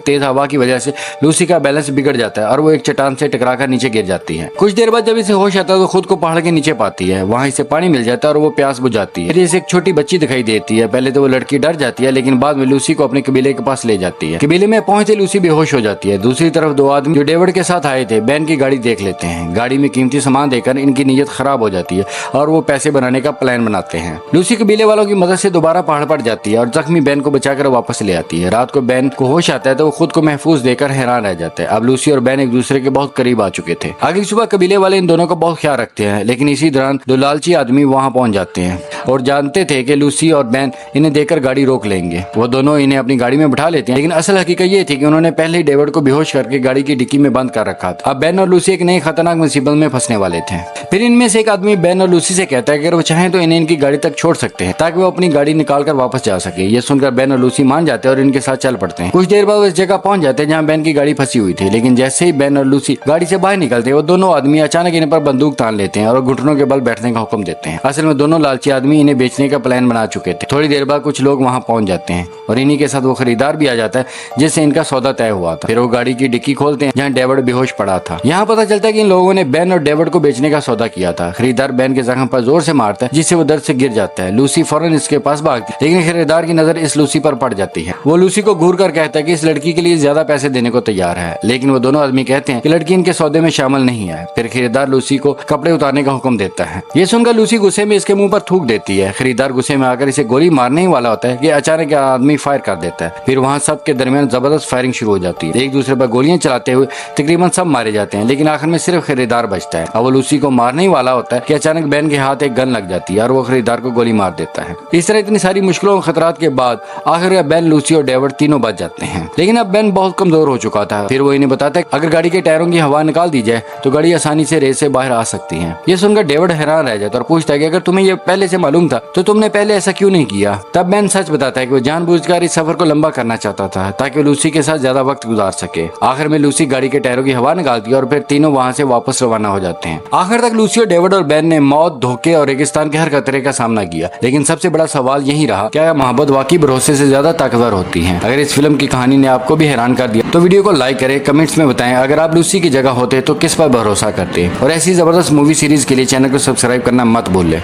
तेज हवा की वजह से लूसी का बैलेंस बिगड़ जाता है और वो एक चट्टान से टकराकर नीचे गिर जाती है। कुछ देर बाद जब इसे होश आता है तो खुद को पहाड़ के नीचे पाती है। वहाँ इसे पानी मिल जाता है और वो प्यास बुझाती है। फिर इसे एक छोटी बच्ची दिखाई देती है। पहले तो वो लड़की डर जाती है, लेकिन बाद में लूसी को अपने कबीले के पास ले जाती है। कबीले में पहुंचते लूसी बेहोश हो जाती है। दूसरी तरफ दो आदमी जो डेविड के साथ आए थे बैन की गाड़ी देख लेते हैं। गाड़ी में कीमती सामान देखकर इनकी नीयत खराब हो जाती है और वो पैसे बनाने का प्लान बनाते हैं। लूसी कबीले वालों की मदद से दोबारा पहाड़ पर जाती है और जख्मी बैन को बचाकर वापस ले आती है। रात को बैन को होश आता है तो वो खुद को महफूज देकर हैरान रह जाता है। अब लूसी और बैन एक दूसरे के बहुत करीब आ चुके थे। अगली सुबह कबीले वाले इन दोनों का बहुत ख्याल रखते हैं, लेकिन इसी दौरान दो लालची आदमी वहां पहुंच जाते हैं और जानते थे कि लूसी और बैन इन्हें देखकर गाड़ी रोक लेंगे। वो दोनों इन्हें अपनी गाड़ी में बिठा लेते हैं, लेकिन असल हकीकत ये थी कि उन्होंने पहले ही डेविड को बेहोश करके गाड़ी की डिक्की में बंद कर रखा था। अब बैन और लूसी एक नई खतरनाक मुसीबत में फंसने वाले थे। फिर इनमें से एक आदमी बैन और लूसी से कहता है कि अगर वो चाहें तो इन्हें इनकी गाड़ी तक छोड़ सकते हैं ताकि वो अपनी गाड़ी निकाल कर वापस जा सके। ये सुनकर बैन और लूसी मान जाते हैं और इनके साथ चल पड़ते हैं। कुछ देर बाद वो इस जगह पहुंच जाते हैं जहाँ बैन की गाड़ी फंसी हुई थी, लेकिन जैसे ही बैन और लूसी गाड़ी से बाहर निकलते हैं वो दोनों आदमी अचानक इन पर बंदूक तान लेते हैं और घुटनों के बल बैठने का हुक्म देते हैं। असल में दोनों लालची आदमी इन्हें बेचने का प्लान बना चुके थे। थोड़ी देर बाद कुछ लोग वहां पहुंच जाते हैं और इन्हीं के साथ वो खरीदार भी आ जाता है जिससे इनका सौदा तय हुआ था। फिर वो गाड़ी की डिक्की खोलते हैं जहाँ डेविड बेहोश पड़ा था। यहाँ पता चलता है कि इन लोगों ने बैन और डेविड को बेचने का सौदा किया था। खरीदार बैन के जख्म पर जोर से मारता है जिससे वो दर्द से गिर जाता है। लूसी फौरन इसके पास भागती है, लेकिन खरीदार की नजर इस लूसी पर पड़ जाती है। वो लूसी को घूर कर कहता है कि इस लड़की के लिए ज्यादा पैसे देने को तैयार है, लेकिन वो दोनों आदमी कहते हैं कि लड़की इनके सौदे में शामिल नहीं है। फिर खरीदार लूसी को कपड़े उतारने का हुक्म देता है। ये सुनकर लूसी गुस्से में इसके मुंह पर थूक देती है। खरीदार गुस्से में आकर इसे गोली मारने ही वाला होता है कि अचानक आदमी फायर कर देता है। फिर वहाँ सब के दरमियान जबरदस्त फायरिंग शुरू हो जाती है। एक दूसरे पर गोलियां चलाते हुए तकरीबन सब मारे जाते हैं, लेकिन आखिर में सिर्फ खरीदार बचता है। अब वो लूसी को मारने ही वाला होता है कि अचानक बैन के हाथ एक गन लग जाती है और वो खरीदार को गोली मार देता है। इस तरह इतनी सारी मुश्किलों और खतरात के बाद आखिर बैन, लूसी और डेविड तीनों बच जाते हैं, लेकिन अब बैन बहुत कमजोर हो चुका था। फिर वो इन्हें बताता है अगर गाड़ी के टायरों की हवा निकाल दी जाए तो गाड़ी आसानी से रेस से बाहर आ सकती है। ये सुनकर डेविड हैरान रह जाता है और पूछता है कि अगर तुम्हें ये पहले से मालूम था तो तुमने पहले ऐसा क्यों नहीं किया। तब बैन सच बताता है कि वो जानबूझकर इस सफर को लंबा करना चाहता था ताकि वो लूसी के साथ ज्यादा वक्त गुजार सके। आखिर में लूसी गाड़ी के टायरों की हवा निकालती है और फिर तीनों वहाँ से वापस रवाना हो जाते हैं। आखिर तक लूसी और डेविड और बैन ने मौत, धोखे और रेगिस्तान के हर खतरे का सामना किया, लेकिन सबसे बड़ा सवाल यही रहा, क्या मोहब्बत वाकई भरोसे से ज्यादा ताकतवर होती है। अगर इस फिल्म की कहानी ने आपको भी हैरान कर दिया तो वीडियो को लाइक करें, कमेंट्स में बताएं अगर आप लूसी की जगह होते तो किस पर भरोसा करते। और ऐसी जबरदस्त मूवी सीरीज के लिए चैनल को सब्सक्राइब करना मत भूलें।